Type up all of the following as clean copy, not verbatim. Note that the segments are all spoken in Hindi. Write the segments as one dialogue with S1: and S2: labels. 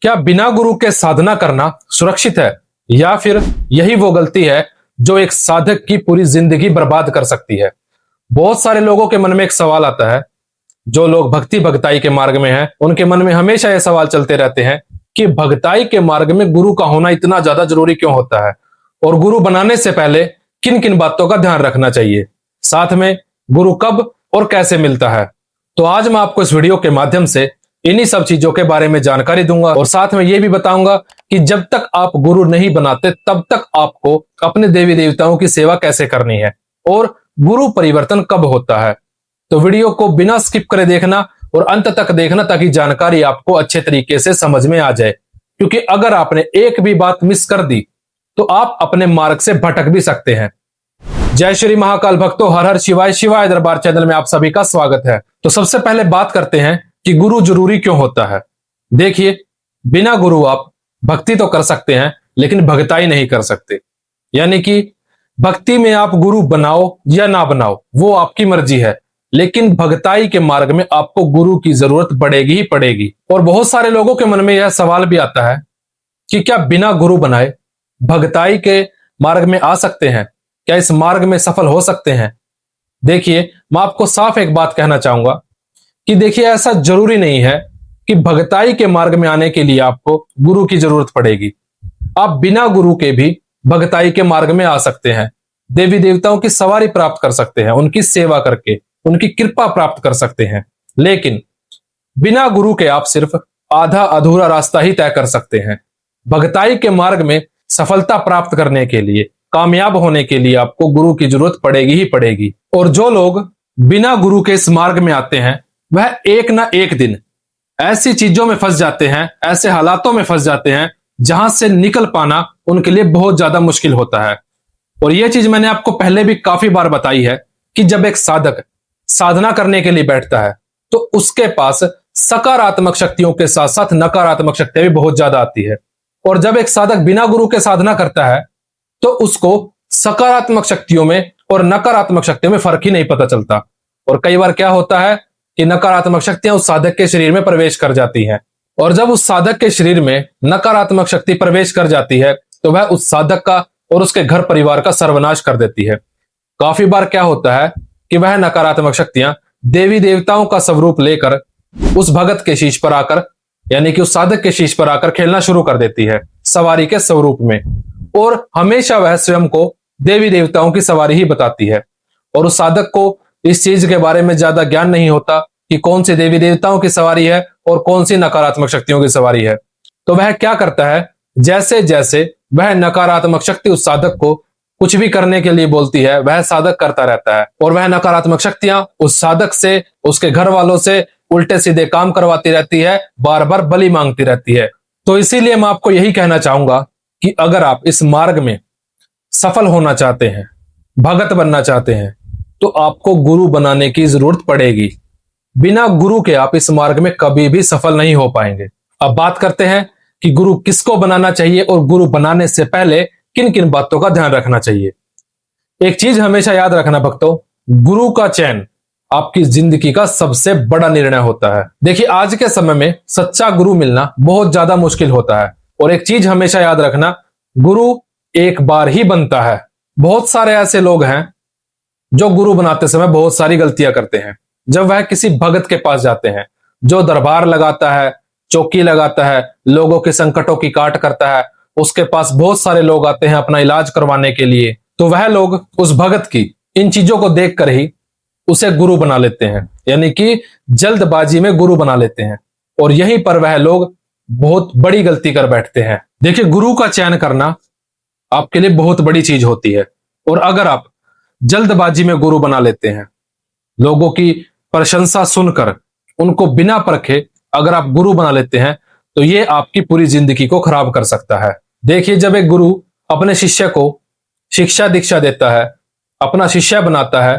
S1: क्या बिना गुरु के साधना करना सुरक्षित है, या फिर यही वो गलती है जो एक साधक की पूरी जिंदगी बर्बाद कर सकती है? बहुत सारे लोगों के मन में एक सवाल आता है। जो लोग भक्ति भगताई के मार्ग में हैं, उनके मन में हमेशा ये सवाल चलते रहते हैं कि भगताई के मार्ग में गुरु का होना इतना ज्यादा जरूरी क्यों होता है, और गुरु बनाने से पहले किन किन बातों का ध्यान रखना चाहिए, साथ में गुरु कब और कैसे मिलता है। तो आज मैं आपको इस वीडियो के माध्यम से इन्हीं सब चीजों के बारे में जानकारी दूंगा, और साथ में ये भी बताऊंगा कि जब तक आप गुरु नहीं बनाते तब तक आपको अपने देवी देवताओं की सेवा कैसे करनी है, और गुरु परिवर्तन कब होता है। तो वीडियो को बिना स्किप करे देखना और अंत तक देखना, ताकि जानकारी आपको अच्छे तरीके से समझ में आ जाए। क्योंकि अगर आपने एक भी बात मिस कर दी तो आप अपने मार्ग से भटक भी सकते हैं। जय श्री महाकाल भक्तों, हर हर शिवाय। शिवाय दरबार चैनल में आप सभी का स्वागत है। तो सबसे पहले बात करते हैं कि गुरु जरूरी क्यों होता है। देखिए, बिना गुरु आप भक्ति तो कर सकते हैं लेकिन भगताई नहीं कर सकते। यानी कि भक्ति में आप गुरु बनाओ या ना बनाओ वो आपकी मर्जी है, लेकिन भगताई के मार्ग में आपको गुरु की जरूरत पड़ेगी ही पड़ेगी। और बहुत सारे लोगों के मन में यह सवाल भी आता है कि क्या बिना गुरु बनाए भगताई के मार्ग में आ सकते हैं, क्या इस मार्ग में सफल हो सकते हैं। देखिए, मैं आपको साफ एक बात कहना चाहूंगा कि देखिए, ऐसा जरूरी नहीं है कि भगताई के मार्ग में आने के लिए आपको गुरु की जरूरत पड़ेगी। आप बिना गुरु के भी भगताई के मार्ग में आ सकते हैं, देवी देवताओं की सवारी प्राप्त कर सकते हैं, उनकी सेवा करके उनकी कृपा प्राप्त कर सकते हैं। लेकिन बिना गुरु के आप सिर्फ आधा अधूरा रास्ता ही तय कर सकते हैं। भगताई के मार्ग में सफलता प्राप्त करने के लिए, कामयाब होने के लिए आपको गुरु की जरूरत पड़ेगी ही पड़ेगी। और जो लोग बिना गुरु के इस मार्ग में आते हैं वह एक ना एक दिन ऐसी चीजों में फंस जाते हैं, ऐसे हालातों में फंस जाते हैं जहां से निकल पाना उनके लिए बहुत ज्यादा मुश्किल होता है। और यह चीज मैंने आपको पहले भी काफी बार बताई है कि जब एक साधक साधना करने के लिए बैठता है तो उसके पास सकारात्मक शक्तियों के साथ साथ नकारात्मक शक्तियां भी बहुत ज्यादा आती है। और जब एक साधक बिना गुरु के साधना करता है तो उसको सकारात्मक शक्तियों में और नकारात्मक शक्तियों में फर्क ही नहीं पता चलता। और कई बार क्या होता है कि नकारात्मक शक्तियां उस साधक के शरीर में प्रवेश कर जाती हैं, और जब उस साधक के शरीर में नकारात्मक शक्ति प्रवेश कर जाती है तो वह उस साधक का और उसके घर परिवार का सर्वनाश कर देती है। काफी बार क्या होता है कि वह नकारात्मक शक्तियां देवी देवताओं का स्वरूप लेकर उस भगत के शीश पर आकर, यानी कि उस साधक के शीश पर आकर खेलना शुरू कर देती है सवारी के स्वरूप में। और हमेशा वह स्वयं को देवी देवताओं की सवारी ही बताती है, और उस साधक को इस चीज के बारे में ज्यादा ज्ञान नहीं होता कि कौन सी देवी देवताओं की सवारी है और कौन सी नकारात्मक शक्तियों की सवारी है। तो वह क्या करता है, जैसे जैसे वह नकारात्मक शक्ति उस साधक को कुछ भी करने के लिए बोलती है वह साधक करता रहता है, और वह नकारात्मक शक्तियां उस साधक से, उसके घर वालों से उल्टे सीधे काम करवाती रहती है, बार बार बलि मांगती रहती है। तो इसीलिए मैं आपको यही कहना चाहूंगा कि अगर आप इस मार्ग में सफल होना चाहते हैं, भगत बनना चाहते हैं, तो आपको गुरु बनाने की जरूरत पड़ेगी। बिना गुरु के आप इस मार्ग में कभी भी सफल नहीं हो पाएंगे। अब बात करते हैं कि गुरु किसको बनाना चाहिए और गुरु बनाने से पहले किन किन बातों का ध्यान रखना चाहिए। एक चीज हमेशा याद रखना भक्तों, गुरु का चयन आपकी जिंदगी का सबसे बड़ा निर्णय होता है। देखिए, आज के समय में सच्चा गुरु मिलना बहुत ज्यादा मुश्किल होता है, और एक चीज हमेशा याद रखना, गुरु एक बार ही बनता है। बहुत सारे ऐसे लोग हैं जो गुरु बनाते समय बहुत सारी गलतियां करते हैं। जब वह किसी भगत के पास जाते हैं जो दरबार लगाता है, चौकी लगाता है, लोगों के संकटों की काट करता है, उसके पास बहुत सारे लोग आते हैं अपना इलाज करवाने के लिए, तो वह लोग उस भगत की इन चीजों को देखकर ही उसे गुरु बना लेते हैं, यानी कि जल्दबाजी में गुरु बना लेते हैं, और यहीं पर वह लोग बहुत बड़ी गलती कर बैठते हैं। देखिए, गुरु का चयन करना आपके लिए बहुत बड़ी चीज होती है, और अगर आप जल्दबाजी में गुरु बना लेते हैं, लोगों की प्रशंसा सुनकर उनको बिना परखे अगर आप गुरु बना लेते हैं, तो ये आपकी पूरी जिंदगी को खराब कर सकता है। देखिए, जब एक गुरु अपने शिष्य को शिक्षा दीक्षा देता है, अपना शिष्य बनाता है,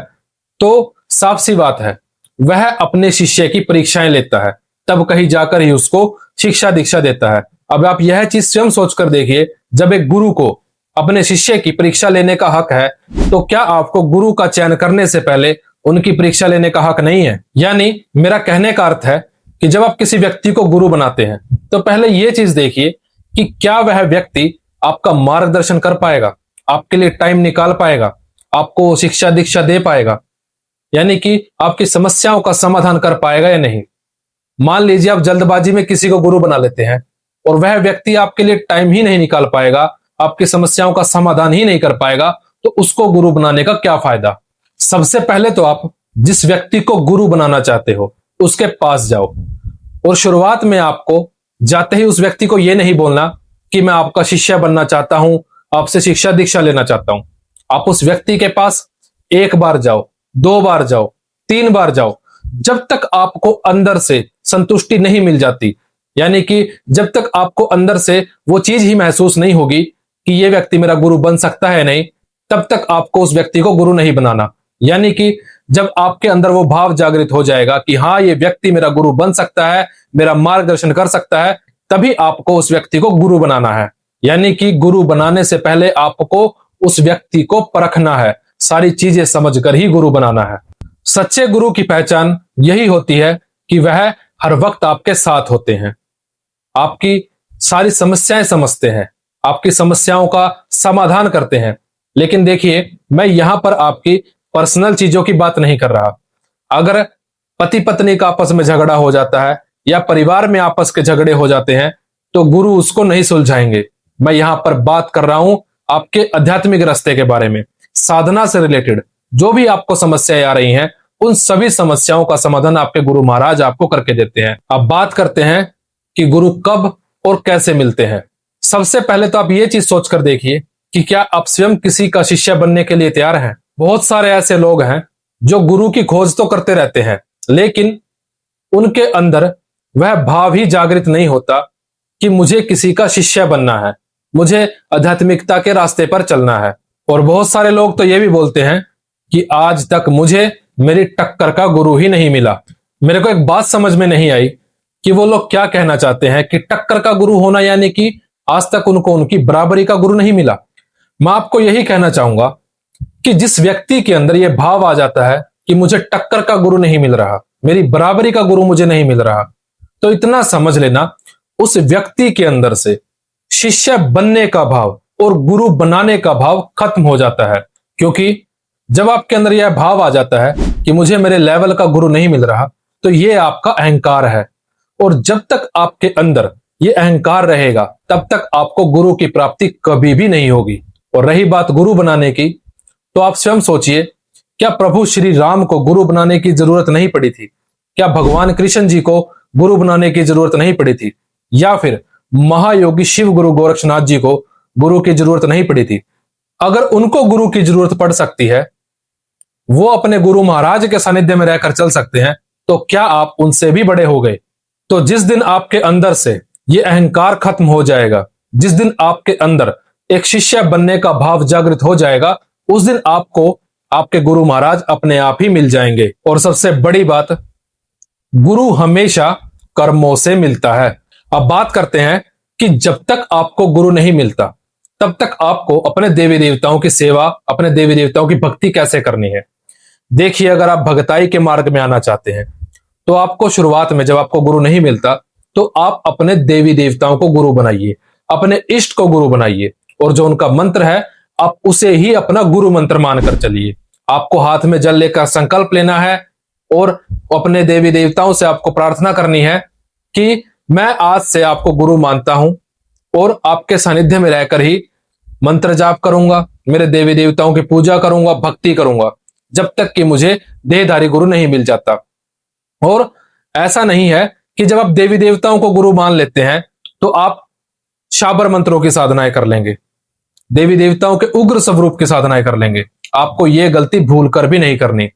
S1: तो साफ सी बात है वह अपने शिष्य की परीक्षाएं लेता है, तब कहीं जाकर ही उसको शिक्षा दीक्षा देता है। अब आप यह चीज स्वयं सोचकर देखिए, जब एक गुरु को अपने शिष्य की परीक्षा लेने का हक है, तो क्या आपको गुरु का चयन करने से पहले उनकी परीक्षा लेने का हक नहीं है? यानी मेरा कहने का अर्थ है कि जब आप किसी व्यक्ति को गुरु बनाते हैं तो पहले यह चीज देखिए कि क्या वह व्यक्ति आपका मार्गदर्शन कर पाएगा, आपके लिए टाइम निकाल पाएगा, आपको शिक्षा दीक्षा दे पाएगा, यानी कि आपकी समस्याओं का समाधान कर पाएगा या नहीं। मान लीजिए आप जल्दबाजी में किसी को गुरु बना लेते हैं और वह व्यक्ति आपके लिए टाइम ही नहीं निकाल पाएगा, आपकी समस्याओं का समाधान ही नहीं कर पाएगा, तो उसको गुरु बनाने का क्या फायदा। सबसे पहले तो आप जिस व्यक्ति को गुरु बनाना चाहते हो उसके पास जाओ और शुरुआत में आपको जाते ही उस व्यक्ति को यह नहीं बोलना कि मैं आपका शिष्य बनना चाहता हूं, आपसे शिक्षा दीक्षा लेना चाहता हूं। आप उस व्यक्ति के पास एक बार जाओ, 2 बार जाओ, 3 बार जाओ, जब तक आपको अंदर से संतुष्टि नहीं मिल जाती, यानी कि जब तक आपको अंदर से वो चीज ही महसूस नहीं होगी कि ये व्यक्ति मेरा गुरु बन सकता है नहीं, तब तक आपको उस व्यक्ति को गुरु नहीं बनाना। यानी कि जब आपके अंदर वो भाव जागृत हो जाएगा कि हाँ ये व्यक्ति मेरा गुरु बन सकता है, मेरा मार्गदर्शन कर सकता है, तभी आपको उस व्यक्ति को गुरु बनाना है। यानी कि गुरु बनाने से पहले आपको उस व्यक्ति को परखना है, सारी चीजें समझकर ही गुरु बनाना है। सच्चे गुरु की पहचान यही होती है कि वह हर वक्त आपके साथ होते हैं, आपकी सारी समस्याएं समझते हैं, आपकी समस्याओं का समाधान करते हैं। लेकिन देखिए, मैं यहां पर आपकी पर्सनल चीजों की बात नहीं कर रहा। अगर पति पत्नी का आपस में झगड़ा हो जाता है या परिवार में आपस के झगड़े हो जाते हैं तो गुरु उसको नहीं सुलझाएंगे। मैं यहां पर बात कर रहा हूं आपके आध्यात्मिक रास्ते के बारे में, साधना से रिलेटेड जो भी आपको समस्याएं आ रही हैं, उन सभी समस्याओं का समाधान आपके गुरु महाराज आपको करके देते हैं। अब बात करते हैं कि गुरु कब और कैसे मिलते हैं। सबसे पहले तो आप ये चीज सोचकर देखिए कि क्या आप स्वयं किसी का शिष्य बनने के लिए तैयार हैं। बहुत सारे ऐसे लोग हैं जो गुरु की खोज तो करते रहते हैं, लेकिन उनके अंदर वह भाव ही जागृत नहीं होता कि मुझे किसी का शिष्य बनना है, मुझे आध्यात्मिकता के रास्ते पर चलना है। और बहुत सारे लोग तो ये भी बोलते हैं कि आज तक मुझे मेरी टक्कर का गुरु ही नहीं मिला। मेरे को एक बात समझ में नहीं आई कि वो लोग क्या कहना चाहते हैं कि टक्कर का गुरु होना यानी कि आज तक उनको उनकी बराबरी का गुरु नहीं मिला। मैं आपको यही कहना चाहूंगा कि जिस व्यक्ति के अंदर यह भाव आ जाता है कि मुझे टक्कर का गुरु नहीं मिल रहा, मेरी बराबरी का गुरु मुझे नहीं मिल रहा, तो इतना समझ लेना उस व्यक्ति के अंदर से शिष्य बनने का भाव और गुरु बनाने का भाव खत्म हो जाता है। क्योंकि जब आपके अंदर यह भाव आ जाता है कि मुझे मेरे लेवल का गुरु नहीं मिल रहा, तो यह आपका अहंकार है। और जब तक आपके अंदर यह अहंकार रहेगा तब तक आपको गुरु की प्राप्ति कभी भी नहीं होगी। और रही बात गुरु बनाने की, तो आप स्वयं सोचिए, क्या प्रभु श्री राम को गुरु बनाने की जरूरत नहीं पड़ी थी? क्या भगवान कृष्ण जी को गुरु बनाने की जरूरत नहीं पड़ी थी? या फिर महायोगी शिव गुरु गोरक्षनाथ जी को गुरु की जरूरत नहीं पड़ी थी? अगर उनको गुरु की जरूरत पड़ सकती है, वो अपने गुरु महाराज के सानिध्य में रहकर चल सकते हैं, तो क्या आप उनसे भी बड़े हो गए? तो जिस दिन आपके अंदर से ये अहंकार खत्म हो जाएगा, जिस दिन आपके अंदर एक शिष्य बनने का भाव जागृत हो जाएगा, उस दिन आपको आपके गुरु महाराज अपने आप ही मिल जाएंगे। और सबसे बड़ी बात, गुरु हमेशा कर्मों से मिलता है। अब बात करते हैं कि जब तक आपको गुरु नहीं मिलता तब तक आपको अपने देवी देवताओं की सेवा, अपने देवी देवताओं की भक्ति कैसे करनी है। देखिए, अगर आप भगताई के मार्ग में आना चाहते हैं तो आपको शुरुआत में जब आपको गुरु नहीं मिलता तो आप अपने देवी देवताओं को गुरु बनाइए, अपने इष्ट को गुरु बनाइए, और जो उनका मंत्र है आप उसे ही अपना गुरु मंत्र मानकर चलिए। आपको हाथ में जल लेकर संकल्प लेना है और अपने देवी देवताओं से आपको प्रार्थना करनी है कि मैं आज से आपको गुरु मानता हूं और आपके सानिध्य में रहकर ही मंत्र जाप करूंगा, मेरे देवी देवताओं की पूजा करूंगा, भक्ति करूंगा, जब तक कि मुझे देहधारी गुरु नहीं मिल जाता। और ऐसा नहीं है कि जब आप देवी देवताओं को गुरु मान लेते हैं तो आप शाबर मंत्रों की साधनाएं कर लेंगे, देवी देवताओं के उग्र स्वरूप की साधनाएं कर लेंगे। आपको यह गलती भूल कर भी नहीं करनी।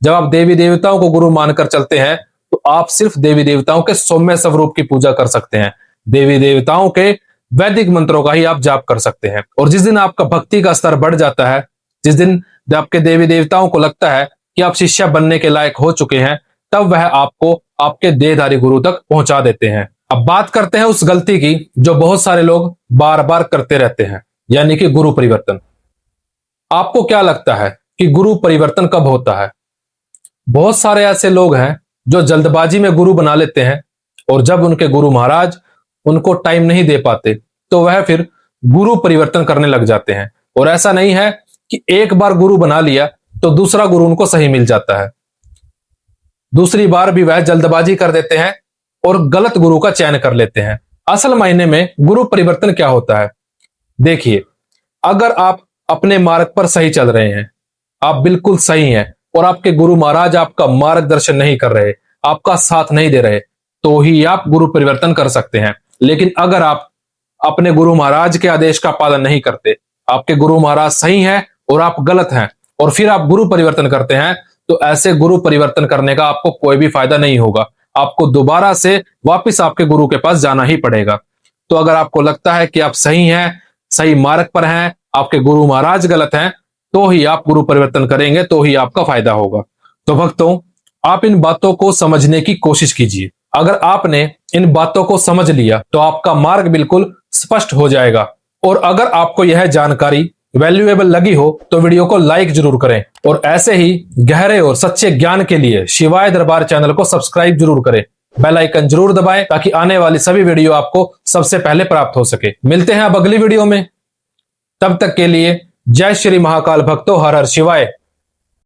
S1: जब आप देवी देवताओं को गुरु मानकर चलते हैं तो आप सिर्फ देवी देवताओं के सौम्य स्वरूप की पूजा कर सकते हैं, देवी देवताओं के वैदिक मंत्रों का ही आप जाप कर सकते हैं। और जिस दिन आपका भक्ति का स्तर बढ़ जाता है, जिस दिन आपके देवी देवताओं को लगता है कि आप शिष्य बनने के लायक हो चुके हैं, तब वह आपको आपके देहधारी गुरु तक पहुंचा देते हैं। अब बात करते हैं उस गलती की जो बहुत सारे लोग बार बार करते रहते हैं, यानी कि गुरु परिवर्तन। आपको क्या लगता है कि गुरु परिवर्तन कब होता है? बहुत सारे ऐसे लोग हैं जो जल्दबाजी में गुरु बना लेते हैं और जब उनके गुरु महाराज उनको टाइम नहीं दे पाते तो वह फिर गुरु परिवर्तन करने लग जाते हैं। और ऐसा नहीं है कि एक बार गुरु बना लिया तो दूसरा गुरु उनको सही मिल जाता है, दूसरी बार भी वह जल्दबाजी कर देते हैं और गलत गुरु का चयन कर लेते हैं। असल मायने में गुरु परिवर्तन क्या होता है? देखिए, अगर आप अपने मार्ग पर सही चल रहे हैं, आप बिल्कुल सही हैं और आपके गुरु महाराज आपका मार्गदर्शन नहीं कर रहे, आपका साथ नहीं दे रहे, तो ही आप गुरु परिवर्तन कर सकते हैं। लेकिन अगर आप अपने गुरु महाराज के आदेश का पालन नहीं करते, आपके गुरु महाराज सही हैं और आप गलत हैं, और फिर आप गुरु परिवर्तन करते हैं, तो ऐसे गुरु परिवर्तन करने का आपको कोई भी फायदा नहीं होगा। आपको दोबारा से वापस आपके गुरु के पास जाना ही पड़ेगा। तो अगर आपको लगता है कि आप सही हैं, सही मार्ग पर हैं, आपके गुरु महाराज गलत हैं, तो ही आप गुरु परिवर्तन करेंगे, तो ही आपका फायदा होगा। तो भक्तों, आप इन बातों को समझने की कोशिश कीजिए। अगर आपने इन बातों को समझ लिया तो आपका मार्ग बिल्कुल स्पष्ट हो जाएगा। और अगर आपको यह जानकारी वैल्यूएबल लगी हो तो वीडियो को लाइक जरूर करें, और ऐसे ही गहरे और सच्चे ज्ञान के लिए शिवाय दरबार चैनल को सब्सक्राइब जरूर करें। बेल आइकन जरूर दबाएं ताकि आने वाली सभी वीडियो आपको सबसे पहले प्राप्त हो सके। मिलते हैं अब अगली वीडियो में, तब तक के लिए जय श्री महाकाल भक्तों, हर हर शिवाय।